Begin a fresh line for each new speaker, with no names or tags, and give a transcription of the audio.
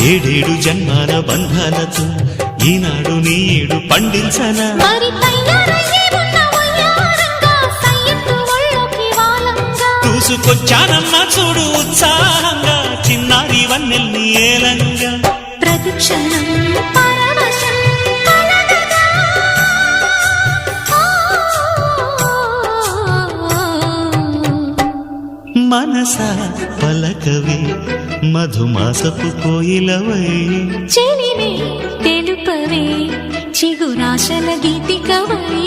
ఏడేడు జన్మాల బంధాలతో ఈనాడు నీడు పండించనా చూసుకొచ్చానమ్మా చూడు ఉత్సాహంగా చిన్నారి వన్నెల్ని ఏలంగా
ప్రతిక్షణం
మనసా పలకవే మధుమాసపు కోయిలవై
చెలిమే తెలుపవే చిగురాశల గీతికవై